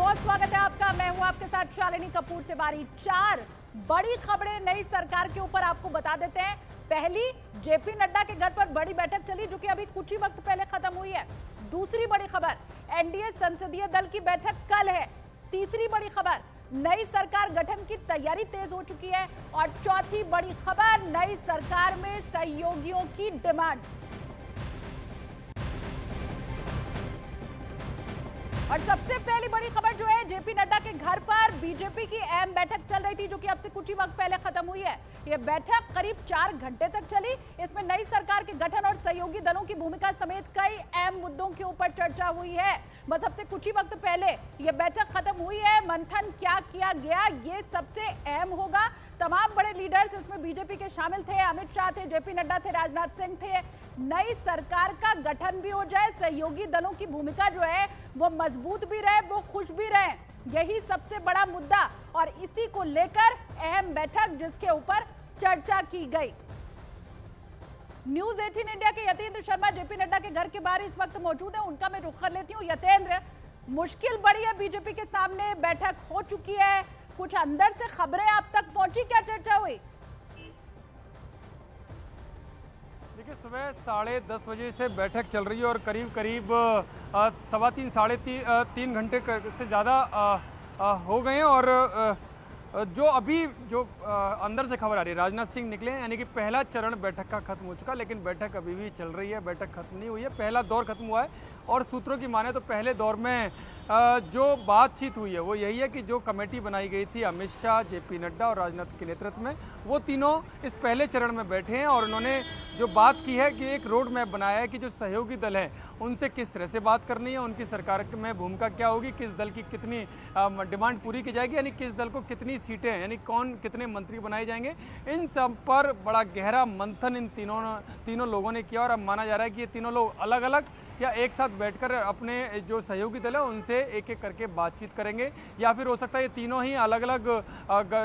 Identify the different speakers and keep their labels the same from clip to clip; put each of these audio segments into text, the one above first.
Speaker 1: बहुत स्वागत है आपका। मैं हूं आपके साथ शालिनी कपूर तिवारी। 4 बड़ी खबरें नई सरकार के ऊपर आपको बता देते हैं। पहली, जेपी नड्डा के घर पर बड़ी बैठक चली जो कि अभी कुछ ही वक्त पहले खत्म हुई है। दूसरी बड़ी खबर, एनडीए संसदीय दल की बैठक कल है। तीसरी बड़ी खबर, नई सरकार गठन की तैयारी तेज हो चुकी है। और चौथी बड़ी खबर, नई सरकार में सहयोगियों की डिमांड। और सबसे पहली बड़ी खबर जो है, जेपी नड्डा के घर पर बीजेपी की अहम बैठक चल रही थी जो कि अब से कुछ ही वक्त पहले खत्म हुई है। यह बैठक करीब 4 घंटे तक चली। इसमें नई सरकार के गठन और सहयोगी दलों की भूमिका समेत कई अहम मुद्दों के ऊपर चर्चा हुई है। बस अब से कुछ ही वक्त पहले यह बैठक खत्म हुई है। मंथन क्या किया गया, ये सबसे अहम होगा। तमाम बड़े लीडर्स इसमें बीजेपी के शामिल थे। अमित शाह थे, जेपी नड्डा थे, राजनाथ सिंह थे। नई सरकार का गठन भी हो जाए, सहयोगी दलों की भूमिका जो है वो मजबूत भी रहे, वो खुश भी रहे, यही सबसे बड़ा मुद्दा। और इसी को लेकर अहम बैठक जिसके ऊपर चर्चा की गई। न्यूज 18 इंडिया के यतेंद्र शर्मा जेपी नड्डा के घर के बाहर इस वक्त मौजूद है। उनका मैं रुख कर लेती हूँ। यतेंद्र, मुश्किल बड़ी है बीजेपी के सामने, बैठक हो चुकी है, कुछ अंदर से खबरें आप तक पहुंची, क्या चर्चा हुई?
Speaker 2: देखिए, सुबह 10:30 बजे से बैठक चल रही है और करीब 3:15 साढ़े 3 घंटे से ज़्यादा हो गए हैं। और जो अंदर से खबर आ रही है, राजनाथ सिंह निकले हैं, यानी कि पहला चरण बैठक का खत्म हो चुका, लेकिन बैठक अभी भी चल रही है, बैठक खत्म नहीं हुई है। पहला दौर खत्म हुआ है और सूत्रों की माने तो पहले दौर में जो बातचीत हुई है वो यही है कि जो कमेटी बनाई गई थी अमित शाह, जेपी नड्डा और राजनाथ के नेतृत्व में, वो तीनों इस पहले चरण में बैठे हैं। और उन्होंने जो बात की है कि एक रोड मैप बनाया है कि जो सहयोगी दल हैं उनसे किस तरह से बात करनी है, उनकी सरकार में भूमिका क्या होगी, किस दल की कितनी डिमांड पूरी की जाएगी, यानी किस दल को कितनी सीटें, यानी कौन कितने मंत्री बनाए जाएंगे। इन सब पर बड़ा गहरा मंथन इन तीनों लोगों ने किया। और अब माना जा रहा है कि ये तीनों लोग अलग अलग या एक साथ बैठकर अपने जो सहयोगी दल है उनसे एक एक करके बातचीत करेंगे, या फिर हो सकता है ये तीनों ही अलग अलग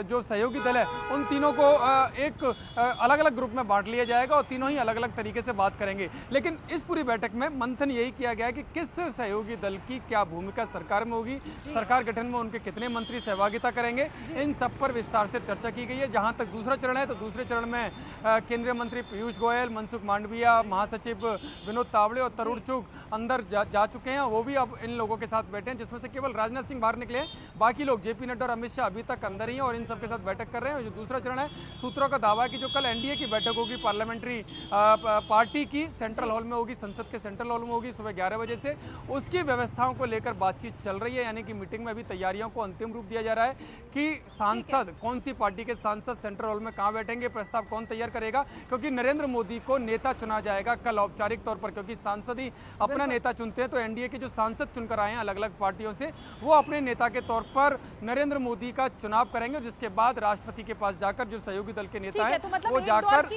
Speaker 2: जो सहयोगी दल है उन तीनों को एक अलग अलग ग्रुप में बांट लिया जाएगा और तीनों ही अलग अलग तरीके से बात करेंगे। लेकिन इस पूरी बैठक में मंथन यही किया गया है कि किस सहयोगी दल की क्या भूमिका सरकार में होगी, सरकार गठन में उनके कितने मंत्री सहभागिता करेंगे, इन सब पर विस्तार से चर्चा की गई है। जहां तक दूसरा चरण है तो दूसरे चरण में केंद्रीय मंत्री पीयूष गोयल, मनसुख मांडविया, महासचिव विनोद तावड़े और तरुण चुग अंदर जा चुके हैं। वो भी अब इन लोगों के साथ बैठे हैं, जिसमें से केवल राजनाथ सिंह बाहर निकले हैं। बाकी लोग जेपी नड्डा और अमित शाह अभी तक अंदर ही हैं और इन सब के साथ बैठक कर रहे हैं। जो दूसरा चरण है, सूत्रों का दावा है कि जो कल एनडीए की बैठक होगी पार्लियामेंट्री पार्टी की सेंट्रल हॉल में होगी, संसद के सेंट्रल हॉल में होगी सुबह 11 बजे से, उसकी व्यवस्थाओं को लेकर बातचीत चल रही है। यानी कि मीटिंग में अभी तैयारियों को अंतिम रूप दिया जा रहा है कि सांसद, कौन सी पार्टी के सांसद सेंट्रल हॉल में कहाँ बैठेंगे, प्रस्ताव कौन तैयार करेगा, क्योंकि नरेंद्र मोदी को नेता चुना जाएगा कल औपचारिक तौर पर, क्योंकि सांसद ही अपना नेता चुनते हैं। तो एनडीए के जो सांसद चुनकर आए हैं अलग अलग पार्टियों से, वो अपने नेता के तौर पर नरेंद्र मोदी का चुनाव करेंगे, जिसके बाद राष्ट्रपति के पास जाकर जो सहयोगी दल के नेता हैं
Speaker 1: तो मतलब
Speaker 2: वो जाकर